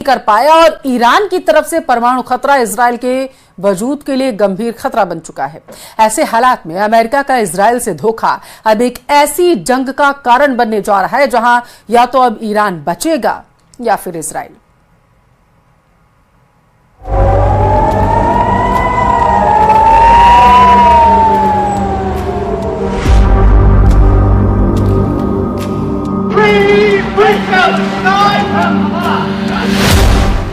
कर पाया और ईरान की तरफ से परमाणु खतरा इजराइल के वजूद के लिए गंभीर खतरा बन चुका है। ऐसे हालात में अमेरिका का इजराइल से धोखा अब एक ऐसी जंग का कारण बनने जा रहा है जहां या तो अब ईरान बचेगा या फिर इजराइल।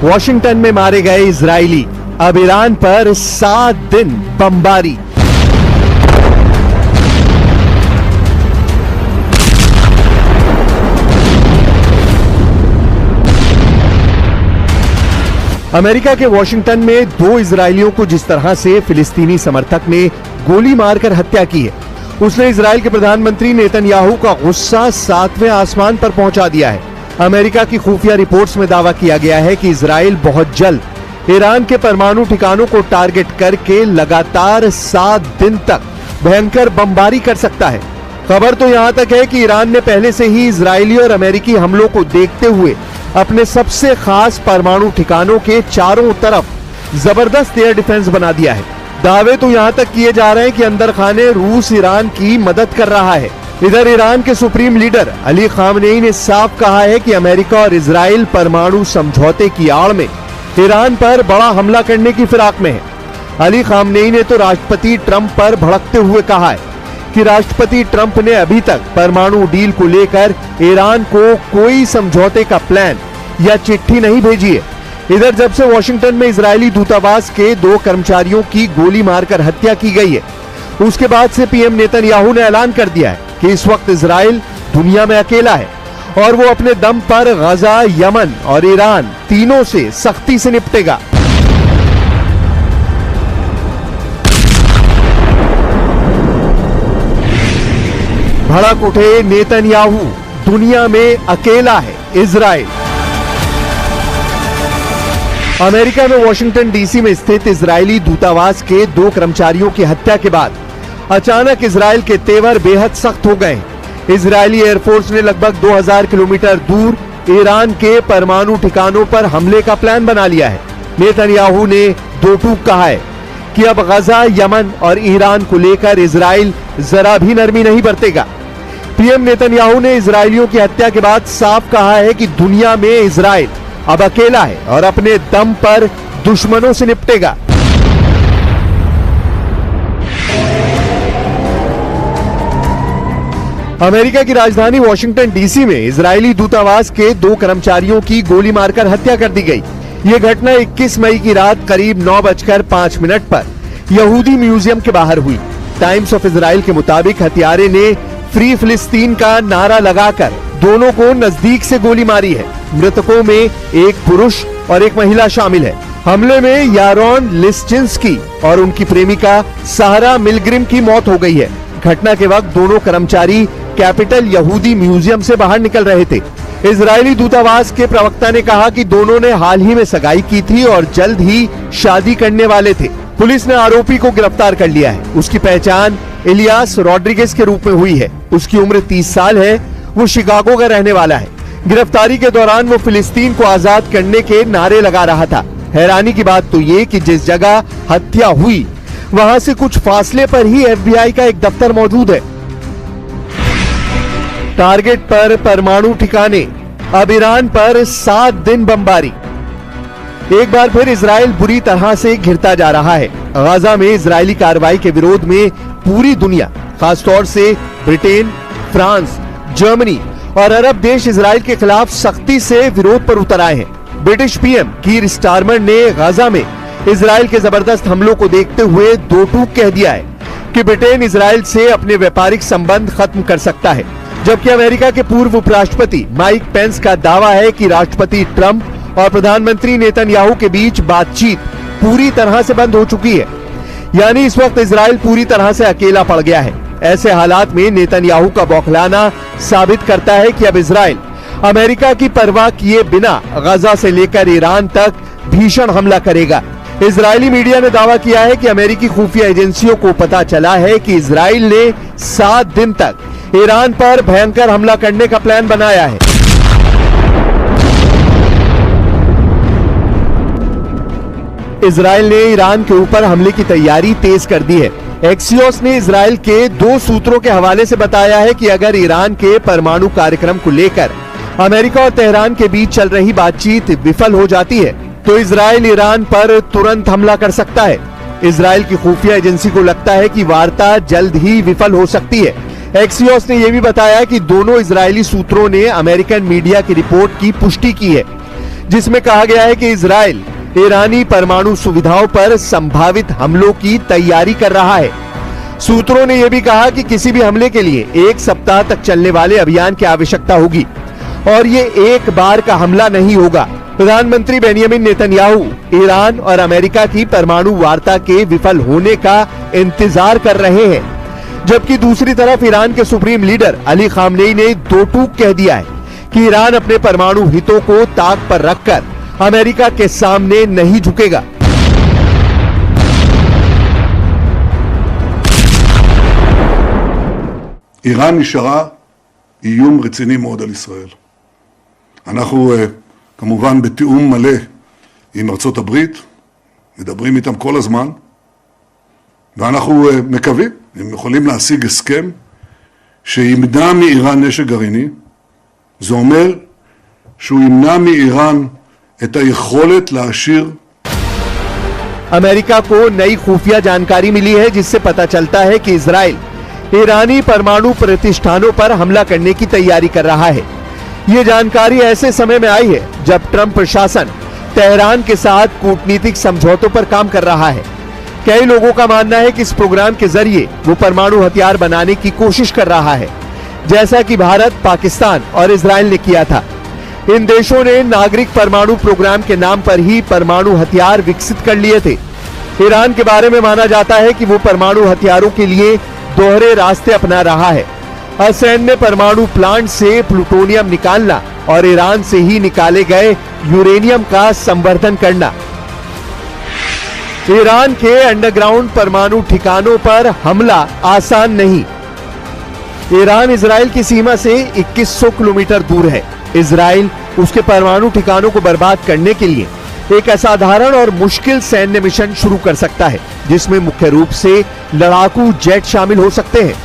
वॉशिंगटन में मारे गए इजरायली, अब ईरान पर 7 दिन बमबारी। अमेरिका के वॉशिंगटन में 2 इजरायलियों को जिस तरह से फिलिस्तीनी समर्थक ने गोली मारकर हत्या की है, उसने इजराइल के प्रधानमंत्री नेतन्याहू का गुस्सा 7वें आसमान पर पहुंचा दिया है। अमेरिका की खुफिया रिपोर्ट्स में दावा किया गया है कि इजराइल बहुत जल्द ईरान के परमाणु ठिकानों को टारगेट करके लगातार 7 दिन तक भयंकर बमबारी कर सकता है। खबर तो यहां तक है कि ईरान ने पहले से ही इजरायली और अमेरिकी हमलों को देखते हुए अपने सबसे खास परमाणु ठिकानों के चारों तरफ जबरदस्त एयर डिफेंस बना दिया है। दावे तो यहां तक किए जा रहे हैं कि अंदर खाने रूस ईरान की मदद कर रहा है। इधर ईरान के सुप्रीम लीडर अली खामनेई ने साफ कहा है कि अमेरिका और इजराइल परमाणु समझौते की आड़ में ईरान पर बड़ा हमला करने की फिराक में है। अली खामनेई ने तो राष्ट्रपति ट्रंप पर भड़कते हुए कहा है कि राष्ट्रपति ट्रंप ने अभी तक परमाणु डील को लेकर ईरान को कोई समझौते का प्लान या चिट्ठी नहीं भेजी है। इधर जब से वॉशिंगटन में इजरायली दूतावास के 2 कर्मचारियों की गोली मारकर हत्या की गई है, उसके बाद से पीएम नेतन्याहू ने ऐलान कर दिया है कि इस वक्त इजराइल दुनिया में अकेला है और वो अपने दम पर गजा, यमन और ईरान तीनों से सख्ती से निपटेगा। भड़क उठे नेतन्याहू, दुनिया में अकेला है इजराइल। अमेरिका में वॉशिंगटन डीसी में स्थित इजरायली दूतावास के 2 कर्मचारियों की हत्या के बाद अचानक इजराइल के तेवर बेहद सख्त हो गए। इजरायली एयरफोर्स ने लगभग 2000 किलोमीटर दूर ईरान के परमाणु ठिकानों पर हमले का प्लान बना लिया है। नेतन्याहू ने 2 टूक कहा है कि अब गजा, यमन और ईरान को लेकर इजराइल जरा भी नरमी नहीं बरतेगा। पीएम नेतन्याहू ने इजरायलियों की हत्या के बाद साफ कहा है कि दुनिया में इजराइल अब अकेला है और अपने दम पर दुश्मनों से निपटेगा। अमेरिका की राजधानी वॉशिंगटन डीसी में इजरायली दूतावास के 2 कर्मचारियों की गोली मारकर हत्या कर दी गई। ये घटना 21 मई की रात करीब 9:05 पर यहूदी म्यूजियम के बाहर हुई। टाइम्स ऑफ इजराइल के मुताबिक हत्यारे ने फ्री फिलिस्तीन का नारा लगाकर दोनों को नजदीक से गोली मारी है। मृतकों में एक पुरुष और एक महिला शामिल है। हमले में यारोन लिस्चिंस्की और उनकी प्रेमिका सारा मिलग्रिम की मौत हो गई है। घटना के वक्त दोनों कर्मचारी कैपिटल यहूदी म्यूजियम से बाहर निकल रहे थे। इजरायली दूतावास के प्रवक्ता ने कहा कि दोनों ने हाल ही में सगाई की थी और जल्द ही शादी करने वाले थे। पुलिस ने आरोपी को गिरफ्तार कर लिया है। उसकी पहचान इलियास रॉड्रिगेज के रूप में हुई है। उसकी उम्र 30 साल है। वो शिकागो का रहने वाला है। गिरफ्तारी के दौरान वो फिलिस्तीन को आजाद करने के नारे लगा रहा था। हैरानी की बात तो ये कि जिस जगह हत्या हुई वहां से कुछ फासले पर ही एफबीआई का एक दफ्तर मौजूद है। टारगेट पर परमाणु ठिकाने, अब ईरान पर 7 दिन बमबारी। एक बार फिर इजराइल बुरी तरह से घिरता जा रहा है। गाजा में इजरायली कार्रवाई के विरोध में पूरी दुनिया, खासतौर से ब्रिटेन, फ्रांस, जर्मनी और अरब देश इजराइल के खिलाफ सख्ती से विरोध पर उतर आए हैं। ब्रिटिश पीएम कीर स्टारमर ने गाजा में इजराइल के जबरदस्त हमलों को देखते हुए 2 टूक कह दिया है कि ब्रिटेन इजराइल से अपने व्यापारिक संबंध खत्म कर सकता है। जबकि अमेरिका के पूर्व उपराष्ट्रपति माइक पेंस का दावा है कि राष्ट्रपति ट्रंप और प्रधानमंत्री नेतन्याहू के बीच बातचीत पूरी तरह से बंद हो चुकी है। यानी इस वक्त इजराइल पूरी तरह से अकेला पड़ गया है। ऐसे हालात में नेतन्याहू का बौखलाना साबित करता है कि अब इजराइल अमेरिका की परवाह किए बिना गजा से लेकर ईरान तक भीषण हमला करेगा। इजरायली मीडिया ने दावा किया है कि अमेरिकी खुफिया एजेंसियों को पता चला है कि इजराइल ने 7 दिन तक ईरान पर भयंकर हमला करने का प्लान बनाया है। इजराइल ने ईरान के ऊपर हमले की तैयारी तेज कर दी है। एक्सियोस ने इजराइल के 2 सूत्रों के हवाले से बताया है कि अगर ईरान के परमाणु कार्यक्रम को लेकर अमेरिका और तेहरान के बीच चल रही बातचीत विफल हो जाती है तो इजराइल ईरान पर तुरंत हमला कर सकता है। इजराइल की खुफिया एजेंसी को लगता है कि वार्ता जल्द ही विफल हो सकती है। एक्सियोस ने यह भी बताया कि दोनों इजरायली सूत्रों ने अमेरिकन मीडिया की रिपोर्ट की पुष्टि की है, जिसमें कहा गया है कि इजराइल ईरानी परमाणु सुविधाओं पर संभावित हमलों की तैयारी कर रहा है। सूत्रों ने यह भी कहा कि किसी भी हमले के लिए 1 सप्ताह तक चलने वाले अभियान की आवश्यकता होगी और ये एक बार का हमला नहीं होगा। प्रधानमंत्री बेंजामिन नेतन्याहू ईरान और अमेरिका की परमाणु वार्ता के विफल होने का इंतजार कर रहे हैं, जबकि दूसरी तरफ ईरान के सुप्रीम लीडर अली खामनेई ने दो टूक कह दिया है कि ईरान अपने परमाणु हितों को ताक पर रखकर अमेरिका के सामने नहीं झुकेगा। איראן נשארה איום רציני מאוד על ישראל. אנחנו כמובן בתיאום מלא עם ארצות הברית, מדברים איתם כל הזמן, ואנחנו מקווים, הם יכולים להשיג הסכם שימנע מאיראן נשק גרעיני. זה אומר שהוא ימנע מאיראן את היכולת להשאיר. अमेरिका को नई खुफिया जानकारी मिली है जिससे पता चलता है कि इजराइल ईरानी परमाणु प्रतिष्ठानों पर हमला करने की तैयारी कर रहा है। ये जानकारी ऐसे समय में आई है जब ट्रंप प्रशासन तेहरान के साथ कूटनीतिक समझौतों पर काम कर रहा है। कई लोगों का मानना है कि इस प्रोग्राम के जरिए वो परमाणु हथियार बनाने की कोशिश कर रहा है, जैसा कि भारत, पाकिस्तान और इजराइल ने किया था। इन देशों ने नागरिक परमाणु प्रोग्राम के नाम पर ही परमाणु हथियार विकसित कर लिए थे। ईरान के बारे में माना जाता है कि वो परमाणु हथियारों के लिए दोहरे रास्ते अपना रहा है। असैन्य परमाणु प्लांट से प्लूटोनियम निकालना और ईरान से ही निकाले गए यूरेनियम का संवर्धन करना। ईरान के अंडरग्राउंड परमाणु ठिकानों पर हमला आसान नहीं। ईरान इजराइल की सीमा से 2100 किलोमीटर दूर है। इजराइल उसके परमाणु ठिकानों को बर्बाद करने के लिए एक असाधारण और मुश्किल सैन्य मिशन शुरू कर सकता है, जिसमें मुख्य रूप से लड़ाकू जेट शामिल हो सकते हैं।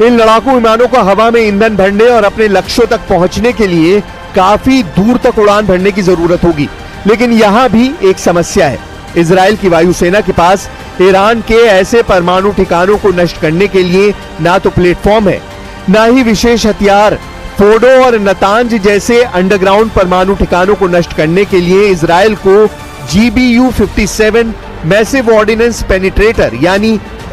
इन लड़ाकू विमानों को हवा में ईंधन भरने और अपने लक्ष्यों तक पहुंचने के लिए काफी दूर तक उड़ान भरने की जरूरत होगी। लेकिन यहां भी एक समस्या है। इजराइल की वायुसेना के पास ईरान के ऐसे परमाणु ठिकानों को नष्ट करने के लिए ना तो प्लेटफॉर्म है, ना ही विशेष हथियार। फोर्डो और नतांज जैसे अंडरग्राउंड परमाणु ठिकानों को नष्ट करने के लिए इजराइल को GBU-57 मैसिव ऑर्डिनेंस पेनिट्रेटर यानी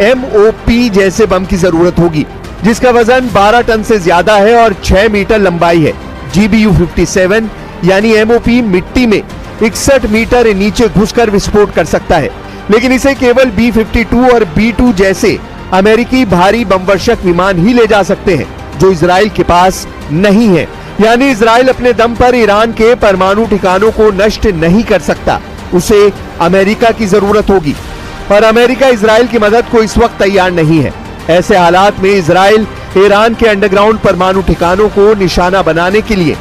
MOP जैसे बम की जरूरत होगी, जिसका वजन 12 टन से ज्यादा है और 6 मीटर लंबाई है। GBU-57 यानी MOP मिट्टी में 61 मीटर नीचे घुसकर विस्फोट कर सकता है, लेकिन इसे केवल B-52 और B-2 जैसे अमेरिकी भारी बमवर्षक विमान ही ले जा सकते हैं, जो इजराइल के पास नहीं है। यानी इजराइल अपने दम पर ईरान के परमाणु ठिकानों को नष्ट नहीं कर सकता, उसे अमेरिका की जरूरत होगी और अमेरिका इजराइल की मदद को इस वक्त तैयार नहीं है। ऐसे हालात में इजराइल ईरान के अंडरग्राउंड परमाणु ठिकानों को निशाना बनाने के लिए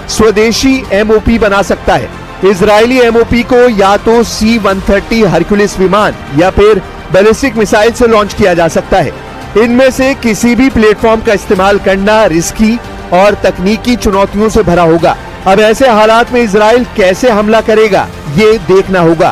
स्वदेशी MOP बना सकता है। इजरायली MOP को या तो C-130 हरक्यूलिस विमान या फिर बैलिस्टिक मिसाइल से लॉन्च किया जा सकता है। इनमें से किसी भी प्लेटफॉर्म का इस्तेमाल करना रिस्की और तकनीकी चुनौतियों से भरा होगा। अब ऐसे हालात में इजराइल कैसे हमला करेगा, ये देखना होगा।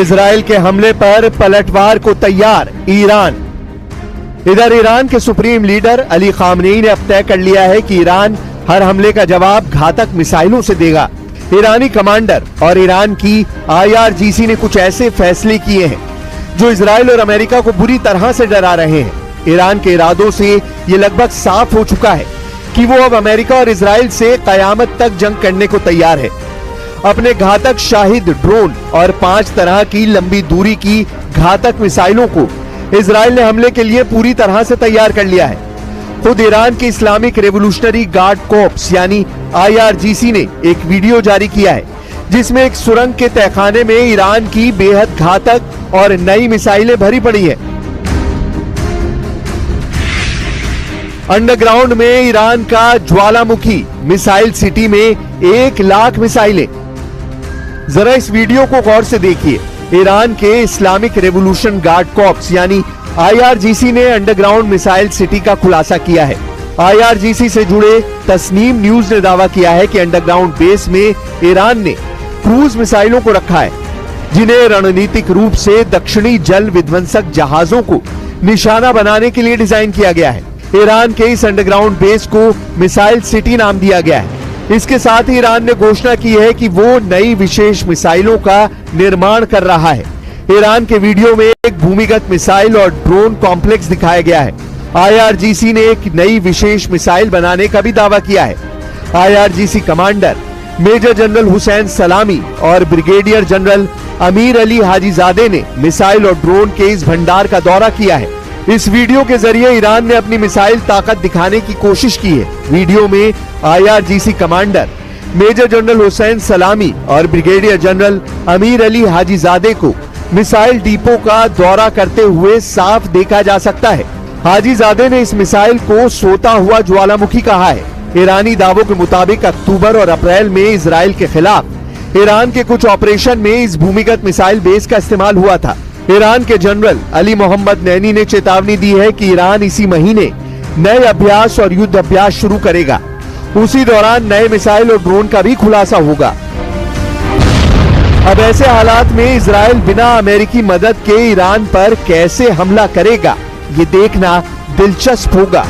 इजराइल के हमले पर पलटवार को तैयार ईरान। इधर ईरान के सुप्रीम लीडर अली खामनेई ने अब तय कर लिया है कि ईरान हर हमले का जवाब घातक मिसाइलों से देगा। ईरानी कमांडर और ईरान की IRGC ने कुछ ऐसे फैसले किए हैं जो इजराइल और अमेरिका को बुरी तरह से डरा रहे हैं। ईरान के इरादों से ये लगभग साफ हो चुका है कि वो अब अमेरिका और इजराइल से कयामत तक जंग करने को तैयार है। अपने घातक शाहिद ड्रोन और 5 तरह की लंबी दूरी की घातक मिसाइलों को इजराइल ने हमले के लिए पूरी तरह से तैयार कर लिया है। खुद ईरान के इस्लामिक रेवोल्यूशनरी गार्ड कॉर्प्स यानी IRGC ने एक वीडियो जारी किया है, जिसमें एक सुरंग के तहखाने में ईरान की बेहद घातक और नई मिसाइलें भरी पड़ी हैं। अंडरग्राउंड में ईरान का ज्वालामुखी मिसाइल सिटी में 1 लाख मिसाइलें। जरा इस वीडियो को गौर से देखिए। ईरान के इस्लामिक रेवोल्यूशन गार्ड कॉर्प्स यानी IRGC ने अंडरग्राउंड मिसाइल सिटी का खुलासा किया है। IRGC से जुड़े तस्नीम न्यूज ने दावा किया है कि अंडरग्राउंड बेस में ईरान ने क्रूज मिसाइलों को रखा है, जिन्हें रणनीतिक रूप से दक्षिणी जल विध्वंसक जहाजों को निशाना बनाने के लिए डिजाइन किया गया है। ईरान के इस अंडरग्राउंड बेस को मिसाइल सिटी नाम दिया गया है। इसके साथ ही ईरान ने घोषणा की है कि वो नई विशेष मिसाइलों का निर्माण कर रहा है। ईरान के वीडियो में एक भूमिगत मिसाइल और ड्रोन कॉम्प्लेक्स दिखाया गया है। IRGC ने एक नई विशेष मिसाइल बनाने का भी दावा किया है। IRGC commander major general Hossein Salami और brigadier general Amir Ali Hajizade ने मिसाइल और ड्रोन के इस भंडार का दौरा किया है। इस वीडियो के जरिए ईरान ने अपनी मिसाइल ताकत दिखाने की कोशिश की है। वीडियो में IRGC commander major general Hossein Salami और brigadier general Amir Ali Hajizade को मिसाइल डिपो का दौरा करते हुए साफ देखा जा सकता है। हाजीजादे ने इस मिसाइल को सोता हुआ ज्वालामुखी कहा है। ईरानी दावों के मुताबिक अक्टूबर और अप्रैल में इजराइल के खिलाफ ईरान के कुछ ऑपरेशन में इस भूमिगत मिसाइल बेस का इस्तेमाल हुआ था। ईरान के जनरल अली मोहम्मद नैनी ने चेतावनी दी है कि ईरान इसी महीने नए अभ्यास और युद्ध अभ्यास शुरू करेगा। उसी दौरान नए मिसाइल और ड्रोन का भी खुलासा होगा। अब ऐसे हालात में इजराइल बिना अमेरिकी मदद के ईरान पर कैसे हमला करेगा, ये देखना दिलचस्प होगा।